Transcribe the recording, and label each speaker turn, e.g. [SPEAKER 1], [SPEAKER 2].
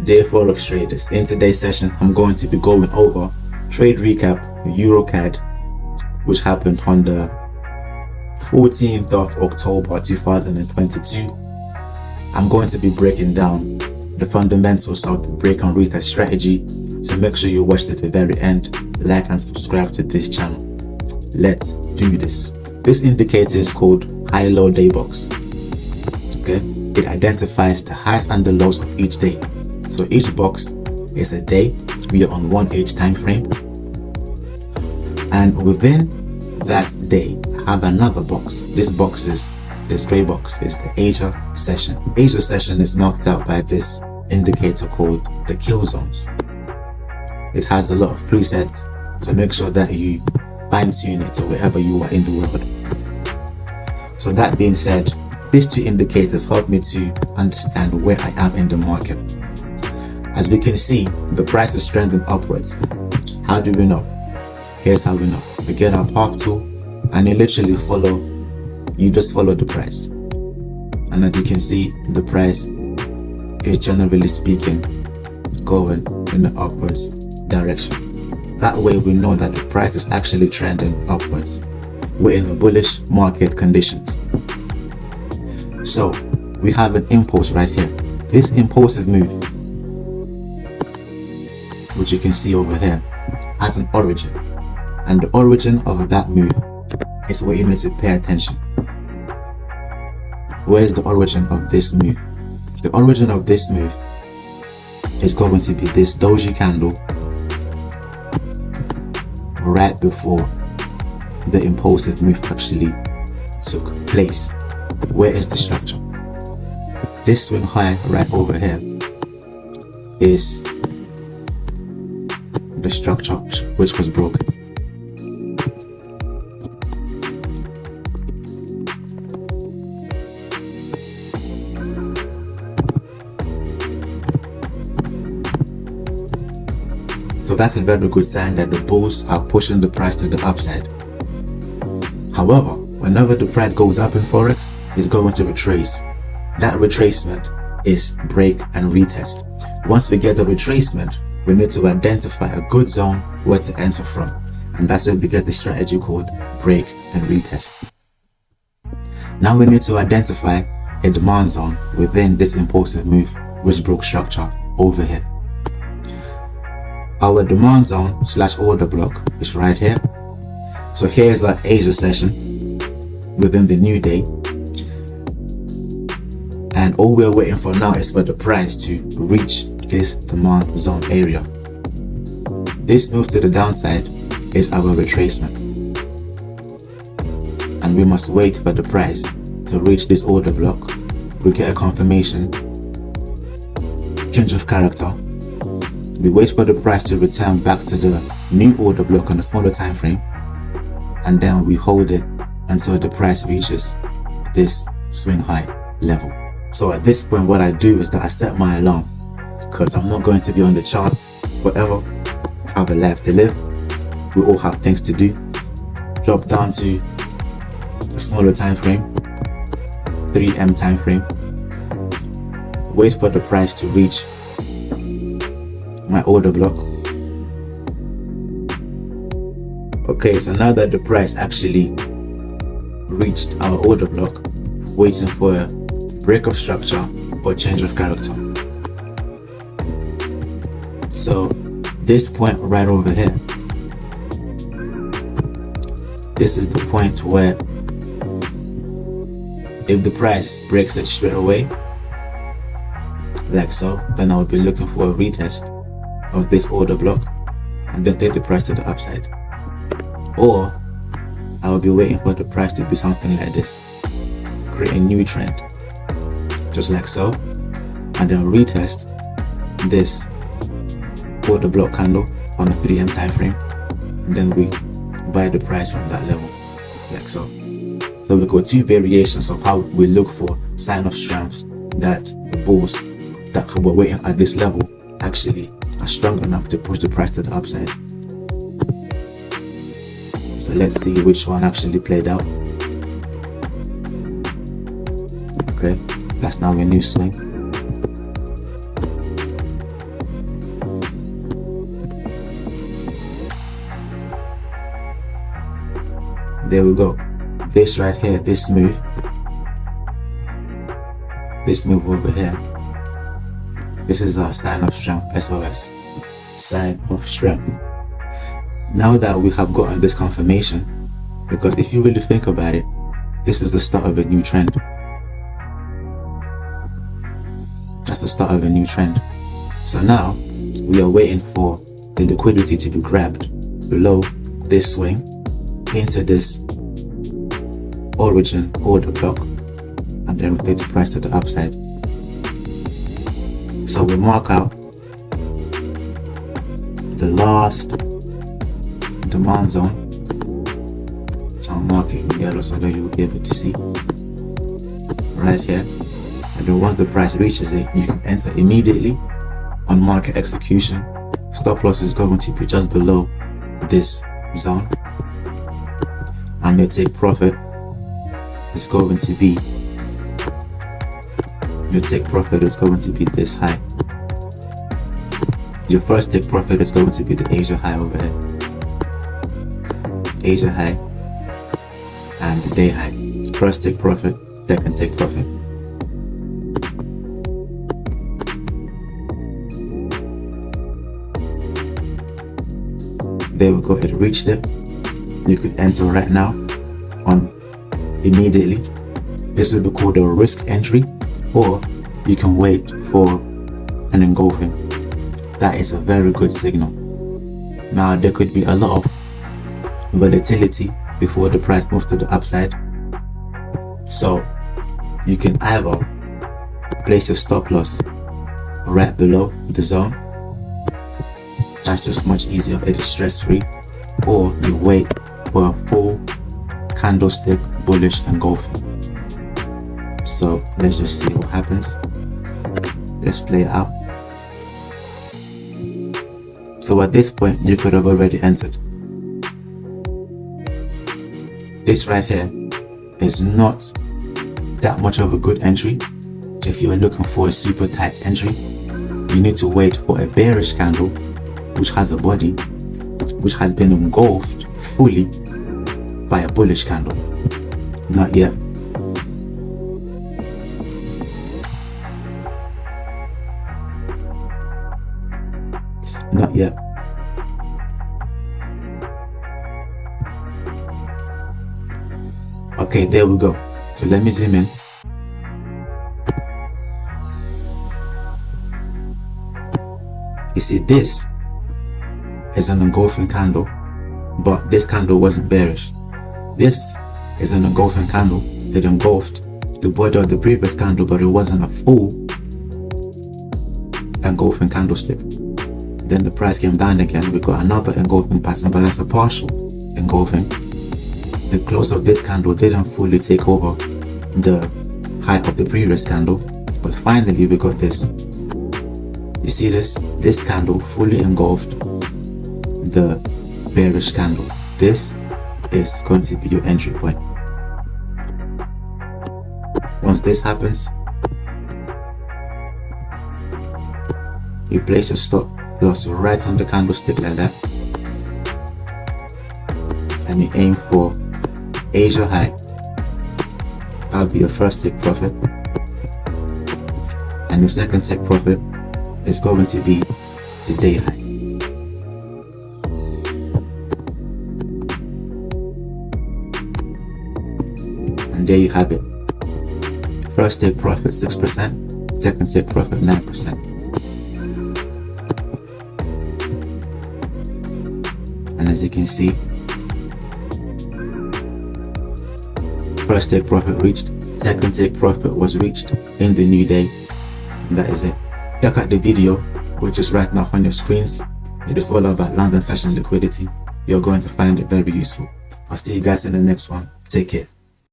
[SPEAKER 1] Dear Forex traders, in today's session I'm going to be going over trade recap Eur Cad, which happened on the 14th of October 2022. I'm going to be breaking down the fundamentals of the break and retest strategy, so make sure you watch to the very end, like and subscribe to this channel. Let's do this. This indicator is called high-low day box. Okay, it identifies the highs and the lows of each day. So each box is a day. We are on 1H time frame, and within that day I have another box. This gray box is the Asia session. Asia session is marked out by this indicator called the kill zones. It has a lot of presets, so make sure that you fine-tune it to wherever you are in the world. So that being said, these two indicators help me to understand where I am in the market. As we can see, the price is trending upwards. How do we know? Here's how we know. We get our path tool and you literally just follow the price. And as you can see, the price is generally speaking going in the upwards direction. That way we know that the price is actually trending upwards. We're in the bullish market conditions. So we have an impulse right here. This impulsive move, which you can see over here, has an origin, and the origin of that move is where you need to pay attention. Where is the origin of this move? The origin of this move is going to be this doji candle right before the impulsive move actually took place. Where is the structure? This swing high right over here is the structure which was broken. So that's a very good sign that the bulls are pushing the price to the upside. However, whenever the price goes up in Forex, it's going to retrace. That retracement is break and retest. Once we get the retracement, we need to identify a good zone where to enter from, and that's where we get the strategy called break and retest. Now we need to identify a demand zone within this impulsive move which broke structure over here. Our demand zone / order block is right here. So here's our Asia session within the new day, and all we're waiting for now is for the price to reach this demand zone area. This move to the downside is our retracement, and we must wait for the price to reach this order block. We get a confirmation, change of character. We wait for the price to return back to the new order block on a smaller time frame, and then we hold it until the price reaches this swing high level. So at this point, what I do is that I set my alarm, because I'm not going to be on the charts forever. I have a life to live. We all have things to do. Drop down to a smaller time frame, 3M time frame. Wait for the price to reach my order block. Okay, so now that the price actually reached our order block, waiting for a break of structure or change of character. So this point right over here, this is the point where if the price breaks it straight away, like so, then I will be looking for a retest of this order block and then take the price to the upside. Or I will be waiting for the price to do something like this, create a new trend, just like so, and then retest this order block candle on a 3M time frame, and then we buy the price from that level, like so. So we got two variations of how we look for sign of strength that the bulls that were waiting at this level actually are strong enough to push the price to the upside. So let's see which one actually played out. Okay, that's now a new swing. there we go. This right here, this move over here, this is our sign of strength, SOS, sign of strength. Now that we have gotten this confirmation, because if you really think about it, this is the start of a new trend. That's the start of a new trend. So now we are waiting for the liquidity to be grabbed below this swing into this origin order block, and then rotate the price to the upside. So we mark out the last demand zone. So I'll mark it in yellow so that you'll be able to see right here. And then once the price reaches it, you can enter immediately on market execution. Stop loss is going to be just below this zone, and your take profit is going to be this high. Your first take profit is going to be the Asia high over here, Asia high, and the day high. First take profit, second take profit. There we go, it reached it. You could enter right now on immediately. This will be called a risk entry, or you can wait for an engulfing. That is a very good signal. Now there could be a lot of volatility before the price moves to the upside, so you can either place your stop loss right below the zone. That's just much easier, it is stress free, or you wait for a full candlestick bullish engulfing. So let's just see what happens. Let's play it out. So at this point you could have already entered. This right here is not that much of a good entry. If you are looking for a super tight entry, you need to wait for a bearish candle which has a body which has been engulfed fully by a bullish candle. Not yet. Not yet. Okay, there we go. So let me zoom in. You see, this is an engulfing candle, but this candle wasn't bearish. This is an engulfing candle that engulfed the body of the previous candle, but it wasn't a full engulfing candlestick. Then the price came down again. We got another engulfing pattern, but that's a partial engulfing. The close of this candle didn't fully take over the high of the previous candle, but finally we got this. You see this? This candle fully engulfed the bearish candle. This is going to be your entry point. Once this happens, you place your stop loss right on the candlestick like that, and you aim for Asia high. That'll be your first take profit, and your second take profit is going to be the day high. And there you have it. First take profit 6%, second take profit 9%. And as you can see, first take profit reached, second take profit was reached in the new day, and that is it. Check out the video which is right now on your screens. It is all about London session liquidity. You're going to find it very useful. I'll see you guys in the next one. Take care.